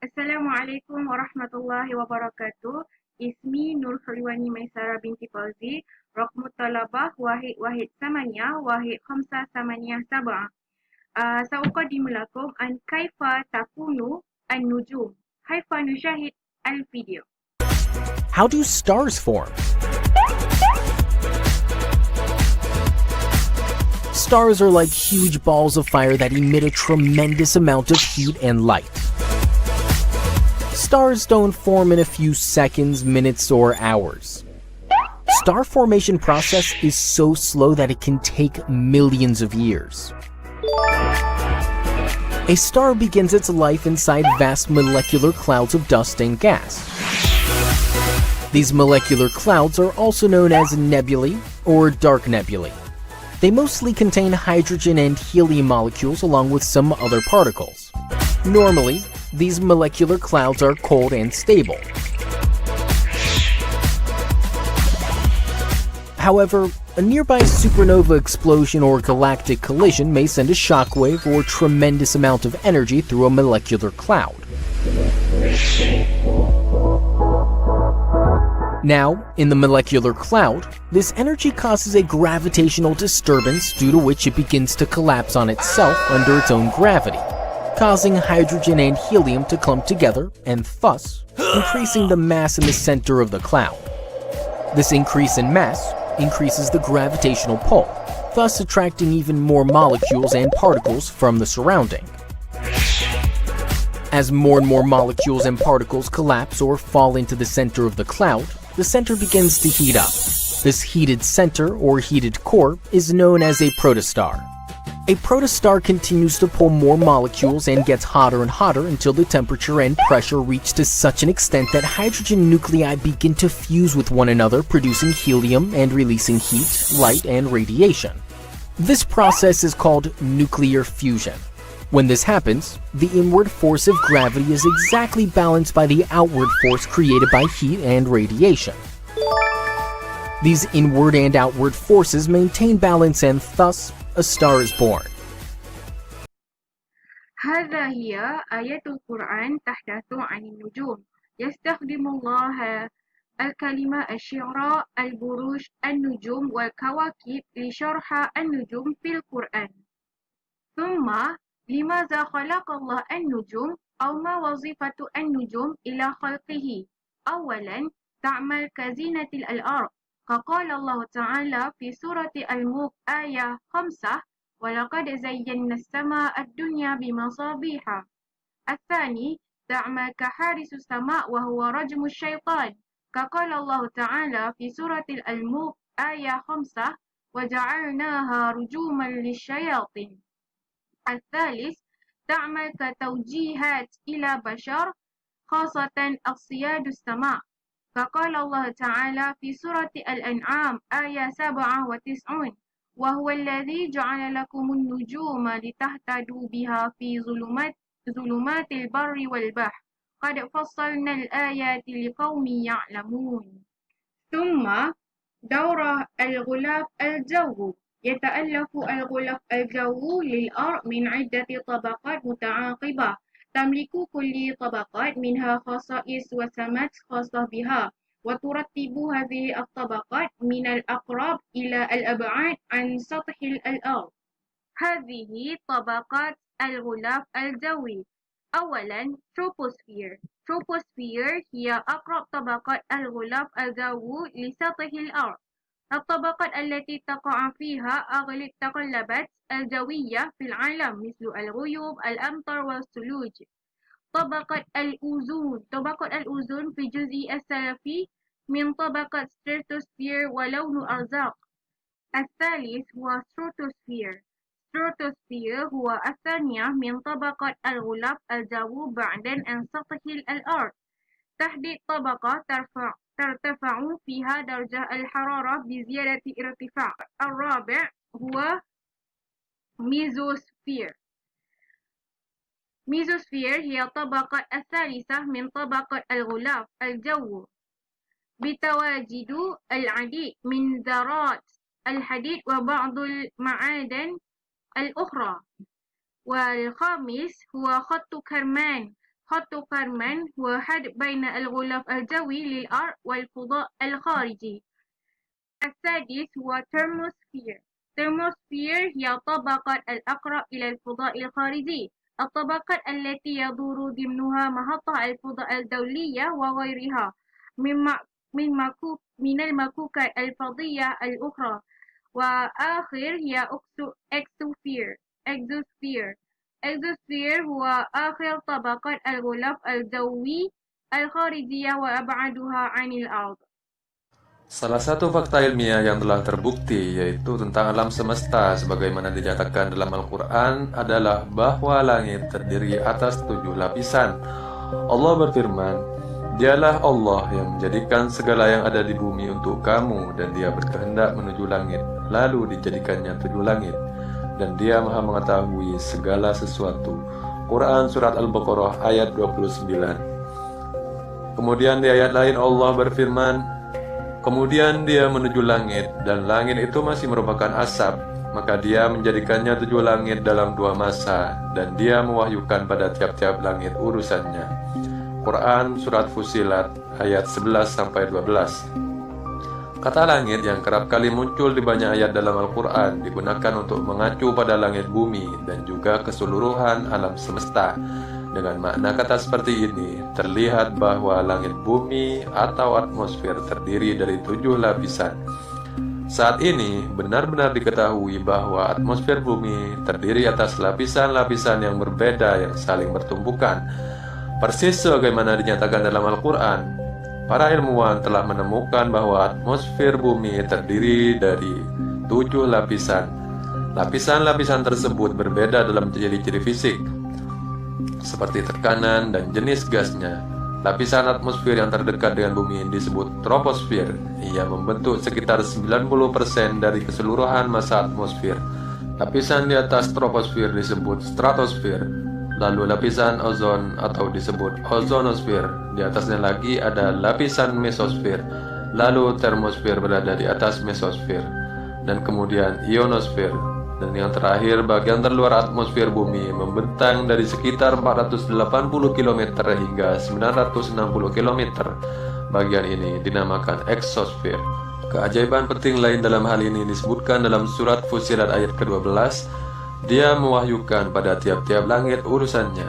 Assalamualaikum warahmatullahi wabarakatuh. Ismi Nur Hulwani Maisara binti Fauzi. Raqmu talabah wahid wahid samania wahid khamsa samania sab'ah. سأقدم لكم عن كيف تكون النجوم. كيف نشاهد الفيديو. How do stars form? Stars are like huge balls of fire that emit a tremendous amount of heat and light. Stars don't form in a few seconds, minutes, or hours. Star formation process is so slow that it can take millions of years. A star begins its life inside vast molecular clouds of dust and gas. These molecular clouds are also known as nebulae or dark nebulae. They mostly contain hydrogen and helium molecules along with some other particles. Normally, these molecular clouds are cold and stable. However, a nearby supernova explosion or galactic collision may send a shockwave or tremendous amount of energy through a molecular cloud. Now, in the molecular cloud, this energy causes a gravitational disturbance due to which it begins to collapse on itself under its own gravity, causing hydrogen and helium to clump together and thus increasing the mass in the center of the cloud. This increase in mass increases the gravitational pull, thus attracting even more molecules and particles from the surrounding. As more and more molecules and particles collapse or fall into the center of the cloud, the center begins to heat up. This heated center or heated core is known as a protostar. A protostar continues to pull more molecules and gets hotter and hotter until the temperature and pressure reach to such an extent that hydrogen nuclei begin to fuse with one another, producing helium and releasing heat, light, and radiation. This process is called nuclear fusion. When this happens, the inward force of gravity is exactly balanced by the outward force created by heat and radiation. These inward and outward forces maintain balance and thus a star is born. هذا هي آيات القرآن تحدث عن النجوم. يستخدم الله الكلمة الشعراء البروج النجوم والكواكب لشرح النجوم في القرآن. ثم لماذا خلق الله النجوم أو ما وظيفة النجوم إلى خلقه؟ أولا تعمل كزينة الأرض فقال الله تعالى في سورة الملك آية 5 ولقد زينا السماء الدنيا بمصابيح. الثاني تعمل كحارس السماء وهو رجم الشيطان كقال الله تعالى في سورة الملك آية 5 وجعلناها رجوما للشياطين. الثالث تعمل كتوجيهات إلى بشر خاصة أصياد السماء فقال الله تعالى في سورة الأنعام آية 97 وهو الذي جعل لكم النجوم لتهتدوا بها في ظلمات البر والبحر قد فصلنا الآيات لقوم يعلمون. ثم دورة الغلاف الجوي يتألف الغلاف الجوي للأرض من عدة طبقات متعاقبة تملك كل طبقات منها خصائص وسمات خاصة بها وترتب هذه الطبقات من الأقرب إلى الأبعد عن سطح الأرض. هذه طبقات الغلاف الجوي. أولا troposphere. troposphere هي أقرب طبقات الغلاف الجوي لسطح الأرض. الطبقات التي تقع فيها أغلب التقلبات الجوية في العالم مثل الغيوم، الأمطار والثلوج. طبقة الأوزون. طبقة الأوزون في الجزء السلفي من طبقة stratosphere ولون الأرزاق. الثالث هو stratosphere. stratosphere هو الثانية من طبقة الغلاف الجوي بعدا عن سطح الأرض. تحديد طبقة ترتفع فيها درجة الحرارة بزيادة ارتفاع. الرابع هو ميزوسفير. ميزوسفير هي الطبقة الثالثة من طبقة الغلاف الجوي بتواجد العديد من ذرات الحديد وبعض المعادن الأخرى. والخامس هو خط كرمان. خط كارمان هو حد بين الغلاف الجوي للأرض والفضاء الخارجي. السادس هو ترموسفير. ترموسفير هي الطبقة الأقرب إلى الفضاء الخارجي، الطبقة التي يدور ضمنها محطة الفضاء الدولية وغيرها من المكوكب الفضية الأخرى. وآخر هي إكسوسفير. إكسوسفير هو آخر طبقة الغلاف الجوي الخارجية وأبعدها عن الأرض. Salah satu fakta ilmiah yang telah terbukti yaitu tentang alam semesta sebagaimana dinyatakan dalam Al-Quran adalah bahwa langit terdiri atas 7 lapisan. Allah berfirman, "Dialah Allah yang menjadikan segala yang ada di bumi untuk kamu dan Dia berkehendak menuju langit, lalu dijadikannya 7 langit. Dan Dia Maha mengetahui segala sesuatu." Quran Surat Al-Baqarah ayat 29. Kemudian di ayat lain Allah berfirman, "Kemudian Dia menuju langit, dan langit itu masih merupakan asap. Maka Dia menjadikannya 7 langit dalam 2 masa, dan Dia mewahyukan pada tiap-tiap langit urusannya." Quran Surat Fussilat ayat 11-12. Kata langit yang kerap kali muncul di banyak ayat dalam Al-Quran digunakan untuk mengacu pada langit bumi dan juga keseluruhan alam semesta. Dengan makna kata seperti ini, terlihat bahwa langit bumi atau atmosfer terdiri dari 7 lapisan. Saat ini, benar-benar diketahui bahwa atmosfer bumi terdiri atas lapisan-lapisan yang berbeda yang saling bertumbukan. Persis sebagaimana dinyatakan dalam Al-Quran, para ilmuwan telah menemukan bahwa atmosfer bumi terdiri dari 7 lapisan. Lapisan-lapisan tersebut berbeda dalam ciri-ciri fisik, seperti tekanan dan jenis gasnya. Lapisan atmosfer yang terdekat dengan bumi disebut troposfer. Ia membentuk sekitar 90% dari keseluruhan massa atmosfer. Lapisan di atas troposfer disebut stratosfer. Lalu lapisan ozon atau disebut ozonosfer. Di atasnya lagi ada lapisan mesosfer. Lalu termosfer berada di atas mesosfer. Dan kemudian ionosfer. Dan yang terakhir, bagian terluar atmosfer bumi membentang dari sekitar 480 km hingga 960 km. Bagian ini dinamakan eksosfer. Keajaiban penting lain dalam hal ini disebutkan dalam surat Fussilat ayat ke-12. Dia mewahyukan pada tiap-tiap langit urusannya.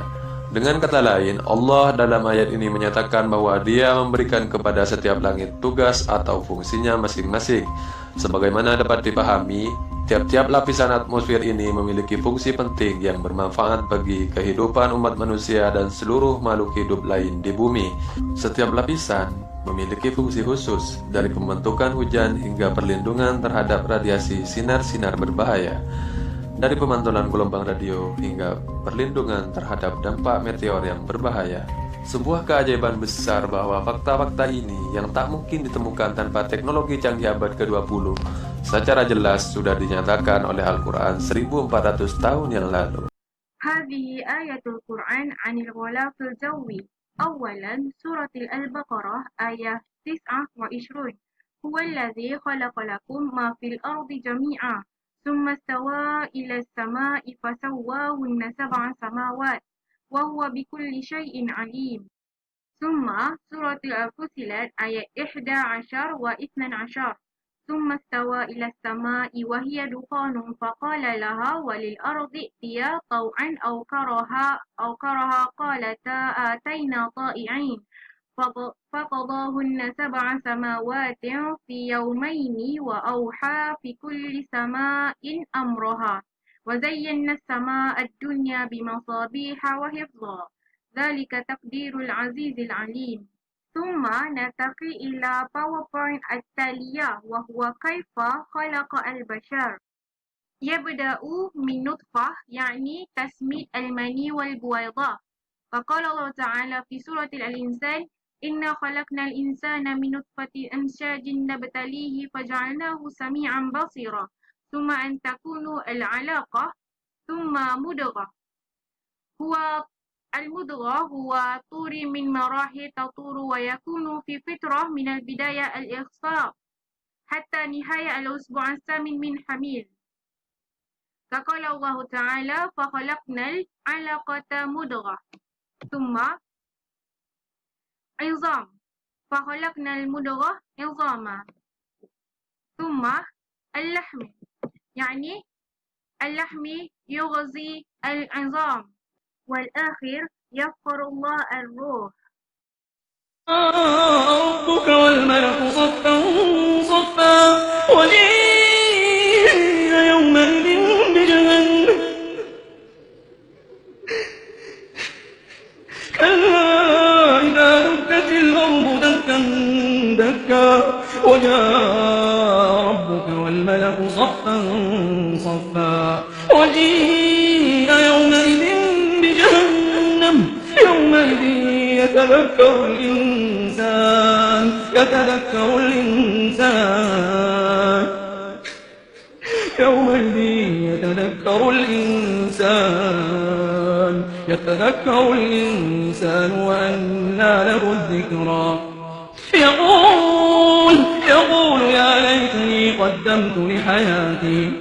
Dengan kata lain, Allah dalam ayat ini menyatakan bahwa Dia memberikan kepada setiap langit tugas atau fungsinya masing-masing. Sebagaimana dapat dipahami, tiap-tiap lapisan atmosfer ini memiliki fungsi penting yang bermanfaat bagi kehidupan umat manusia dan seluruh makhluk hidup lain di bumi. Setiap lapisan memiliki fungsi khusus, dari pembentukan hujan hingga perlindungan terhadap radiasi sinar-sinar berbahaya, dari pemantulan gelombang radio hingga perlindungan terhadap dampak meteor yang berbahaya. Sebuah keajaiban besar bahwa fakta-fakta ini yang tak mungkin ditemukan tanpa teknologi canggih abad ke-20 secara jelas sudah dinyatakan oleh Al-Quran 1400 tahun yang lalu. هذه آية القرآن عن الغلاف الجوي. أولاً سورة البقرة آية 29. هو الذي خلق لكم ما في الأرض جميعا ثم استوى إلى السماء فسواهن 7 سماوات وهو بكل شيء عليم. ثم سورة الفصلت آية 11 و12. ثم استوى إلى السماء وهي دخان فقال لها وللأرض ائتيا طوعا أو كرها قالتا آتينا طائعين فقضاهن 7 سماوات في يومين وأوحى في كل سماء أمرها وزينا السماء الدنيا بمصابيح وحفظا ذلك تقدير العزيز العليم. ثم ننتقل إلى PowerPoint التالية وهو كيف خلق البشر. يبدأ من نطفة يعني تسميد المني والبويضة. فقال الله تعالى في سورة الإنسان إنا خلقنا الإنسان من نطفة أمشاج نبتليه فجعلناه سميعا بصيرا ثم أن تكون العلاقة ثم مضغة. المضغة هو طور من مراحل تطور ويكون في فترة من البداية الإخصاب حتى نهاية الأسبوع الثامن من حمل. فقال الله تعالى فخلقنا العلقة مضغة ثم عظام فخلقنا المضغة عظاما ثم اللحم يعني اللحم يغذي العظام والآخر يغفر الله الروح ربك والملك صفا صفا وجيء يومئذ بجهنم كلا إذا دكت الأرض دكا دكا وجاء ربك والملك صفا صفا وجيء يومئذ بجهنم يومئذ يتذكر الإنسان يومئذ يتذكر الإنسان وأنى له الذكرى يقول يا ليتني قدمت لحياتي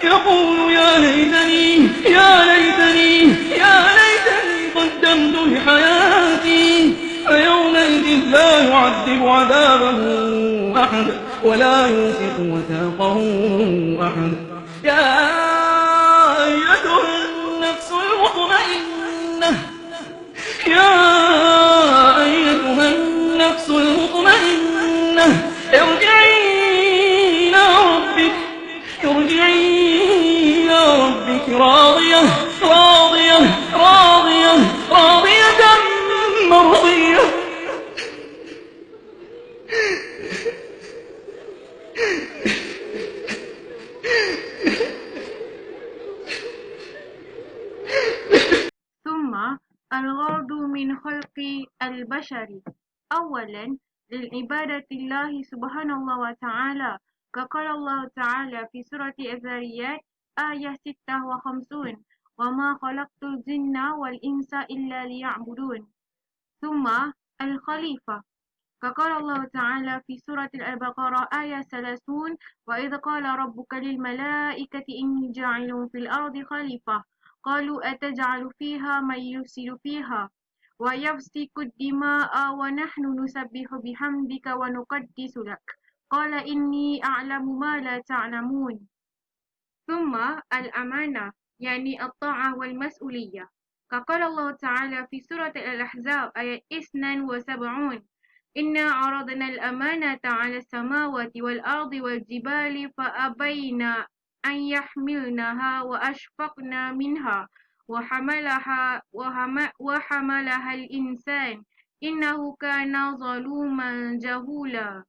يقول يا ليتني قدمت لحياتي فيومئذ لا يعذب عذابه أحد ولا يوثق وثاقه أحد يا أيتها النفس المطمئنة ارجعي إلى ربك راضية مرضية ثم الغرض من خلق البشر أولا للعبادة الله سبحانه وتعالى كقال الله تعالى في سورة الذاريات آية 56 وما خلقت الجن والإنس إلا ليعبدون ثم الخليفة كقال الله تعالى في سورة البقرة آية 30 وإذ قال ربك للملائكة إني جاعل في الأرض خليفة قالوا أتجعل فيها من يفسد فيها ويسفك الدماء ونحن نسبح بحمدك ونقدس لك قال إني أعلم ما لا تعلمون ثم الأمانة يعني الطاعة والمسؤولية كقال الله تعالى في سورة الأحزاب آية 72 إنا عرضنا الأمانة على السماوات والأرض والجبال فأبين أن يحملنها وأشفقن منها وحملها الإنسان إنه كان ظلوما جهولا